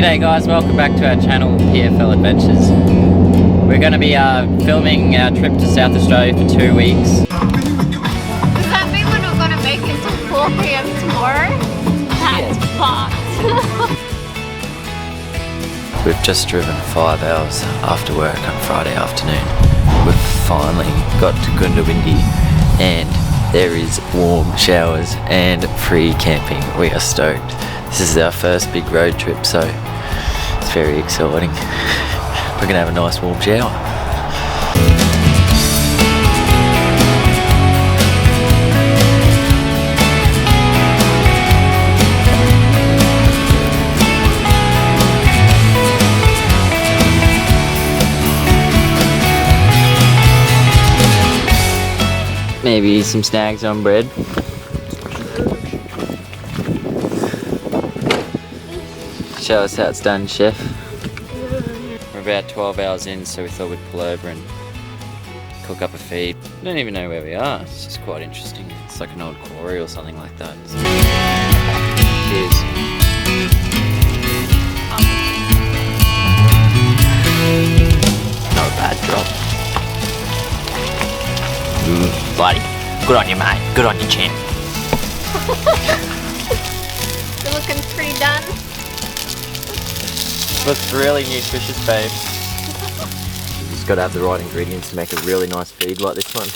G'day guys, welcome back to our channel PFL Adventures. We're going to be filming our trip to South Australia for 2 weeks. Does that mean we're not going to make it till 4 PM tomorrow? That's fucked. We've just driven 5 hours after work on Friday afternoon. We've finally got to Goondiwindi and there is warm showers and free camping. We are stoked. This is our first big road trip, so it's very exciting. We're gonna have a nice warm shower. Maybe some snags on bread. Show us how it's done, chef. We're about 12 hours in, so we thought we'd pull over and cook up a feed. I don't even know where we are. It's just quite interesting. It's like an old quarry or something like that. Cheers. Not a bad job. Bloody. Good on you, mate. Good on you, champ. You're looking pretty done. Looks really nutritious, babe. You just got to have the right ingredients to make a really nice feed like this one.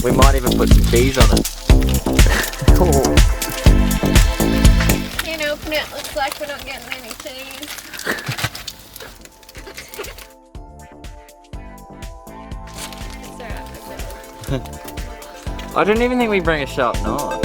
We might even put some cheese on it. You know, open it, looks like we're not getting any cheese. I don't even think we bring a sharp knife.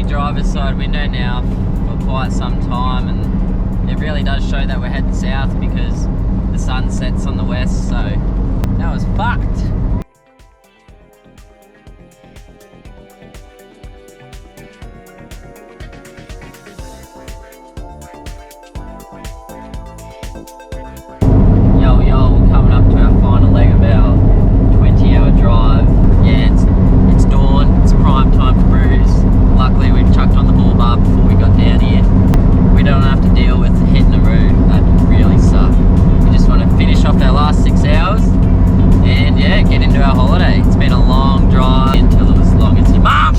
Driver's side window now for quite some time, and it really does show that we're heading south because the sun sets on the west, so that was fucked. Yo, we're coming up to our final leg of our 20-hour drive. Yeah, it's dawn, it's prime time for brews. Luckily we've chucked on the bull bar before we got down here. We don't have to deal with hitting the road. That really sucked. We just want to finish off our last 6 hours and yeah, get into our holiday. It's been a long drive until it was as long as your mum.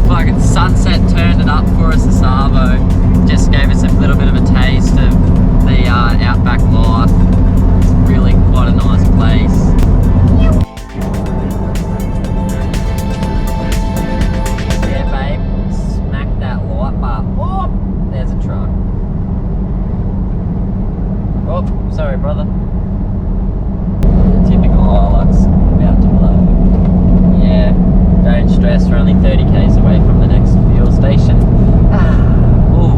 Fucking sunset turned it up for us, the Savo. Just gave us a little bit of a taste of the outback life. It's really quite a nice place. Sorry, brother. Typical Hilux about to blow. Yeah, don't stress, we're only 30 k's away from the next fuel station. Ooh,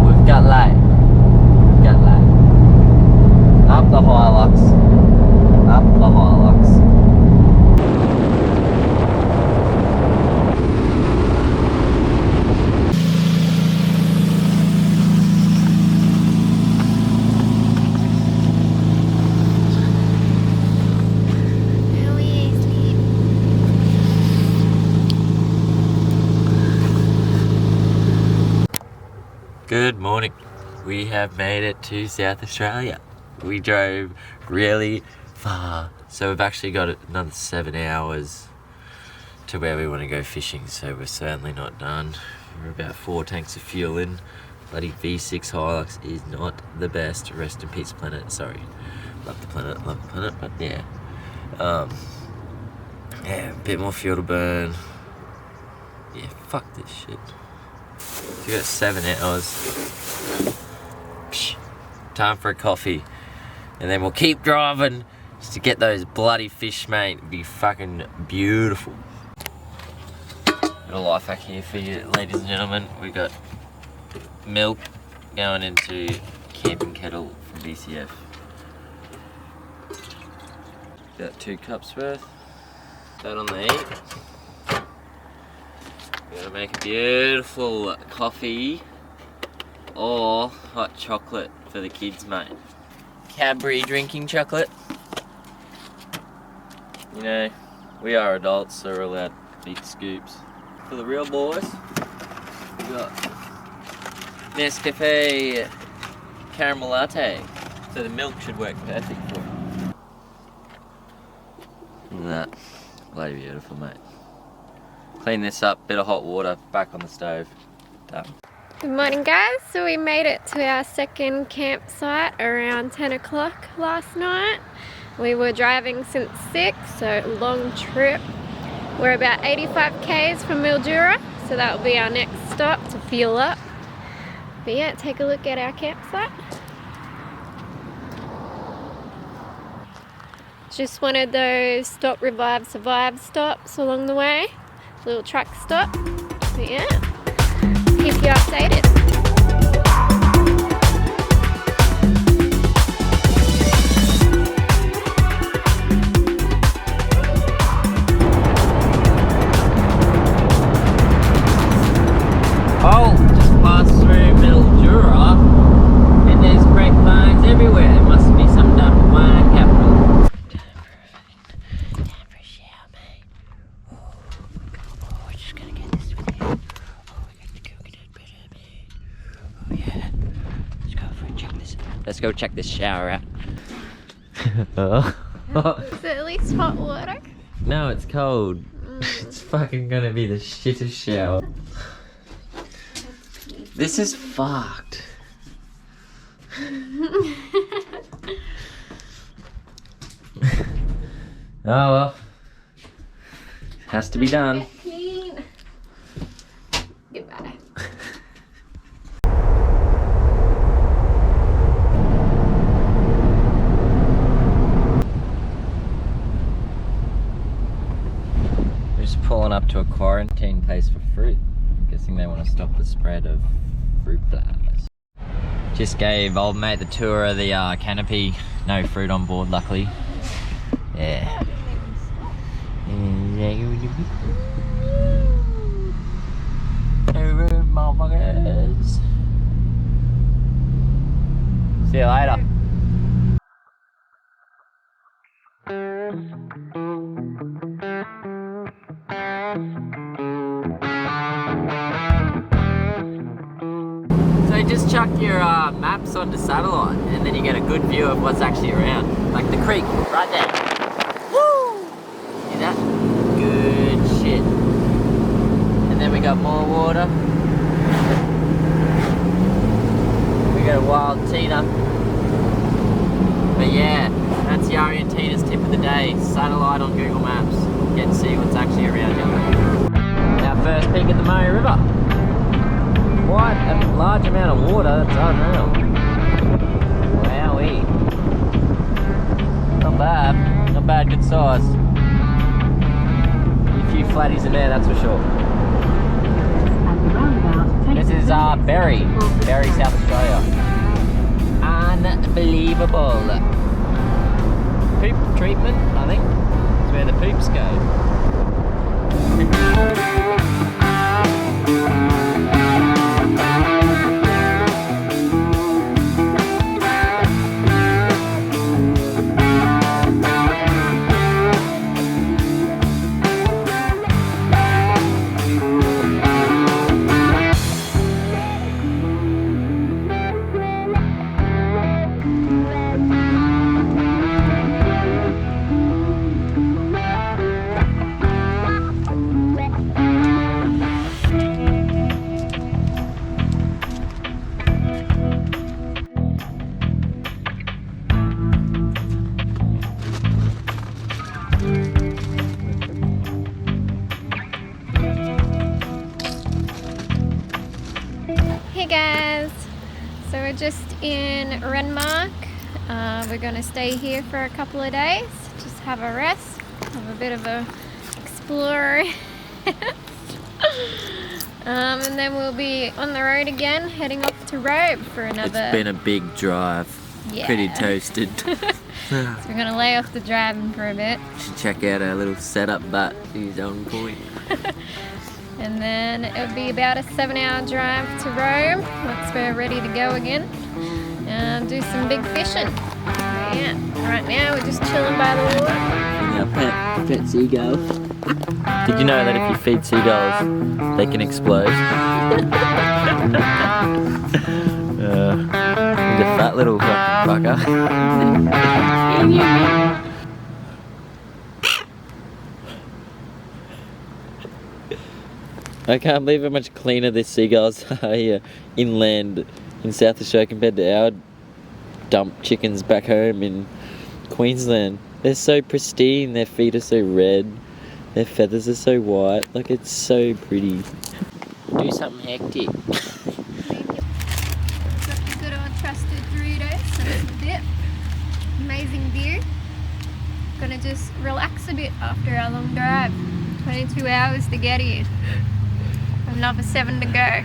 we've got light. Up the Hilux. Good morning. We have made it to South Australia. We drove really far, so we've actually got another 7 hours to where we want to go fishing, so we're certainly not done. We're about 4 tanks of fuel in. Bloody V6 Hilux is not the best. Rest in peace, planet. Sorry. Love the planet, but yeah. Yeah, a bit more fuel to burn. Yeah, fuck this shit. So we got 7 hours. Psh, time for a coffee. And then we'll keep driving just to get those bloody fish, mate. It'd be fucking beautiful. Got a life hack here for you, ladies and gentlemen. We got milk going into camping kettle from BCF. Got 2 cups worth. That on the heat. We're gonna make a beautiful coffee or hot chocolate for the kids, mate. Cadbury drinking chocolate. You know, we are adults, so we're allowed big scoops. For the real boys, we got Nescafe caramel latte. So the milk should work perfect for it. Look at that. Bloody beautiful, mate. Clean this up, bit of hot water, back on the stove. Done. Good morning, guys. So we made it to our second campsite around 10 o'clock last night. We were driving since 6, so long trip. We're about 85 k's from Mildura, so that will be our next stop to fuel up. But yeah, take a look at our campsite. Just one of those stop, revive, survive stops along the way. Little truck stop. But yeah, keep you updated. Oh, just passed through Mildura, and there's crack bones everywhere. It must be some type of wine capital. Time for a shower, mate. Oh, we're just gonna get this video. Oh, we got the coconut butter, mate. Oh yeah. Let's go for a check this. Let's go check this shower out. Is it at least hot water? No, it's cold. It's fucking gonna be the shittest shower. This is fucked. Oh well. Has to be done. Clean. Goodbye. We're just pulling up to a quarantine place for fruit. Guessing they want to stop the spread of fruit flies. Just gave old mate the tour of the canopy. No fruit on board, luckily. Yeah. Over, motherfuckers. See you later. So just chuck your maps onto satellite and then you get a good view of what's actually around. Like the creek, right there. Woo! See that? Good shit. And then we got more water. We got a wild Tina. But yeah, that's Yari and Tina's tip of the day. Satellite on Google Maps. Get to see what's actually around you. Our first peek at the Murray River. Quite a large amount of water, that's unreal. Wowee. Not bad. Not bad, good size. A few flatties in there, that's for sure. This is Berry, South Australia. Unbelievable. Poop treatment, I think. That's where the poops go. Hey guys, so we're just in Renmark. We're going to stay here for a couple of days, just have a rest, have a bit of a explore. And then we'll be on the road again, heading off to Robe for another... It's been a big drive. Yeah. Pretty toasted. So we're going to lay off the driving for a bit. Should check out our little setup, but she's on point. And then it'll be about a 7-hour drive to Robe once we're ready to go again. And do some big fishing. Yeah, right now we're just chilling by the water. Our pet seagull. Did you know that if you feed seagulls, they can explode? He's a fat little fucker. I can't believe how much cleaner these seagulls are here inland in South Australia compared to our dump chickens back home in Queensland. They're so pristine, their feet are so red, their feathers are so white, like it's so pretty. Do something hectic. Got the good old trusted Doritos and some dip. Amazing view. Gonna just relax a bit after our long drive. 22 hours to get here. Another 7 to go.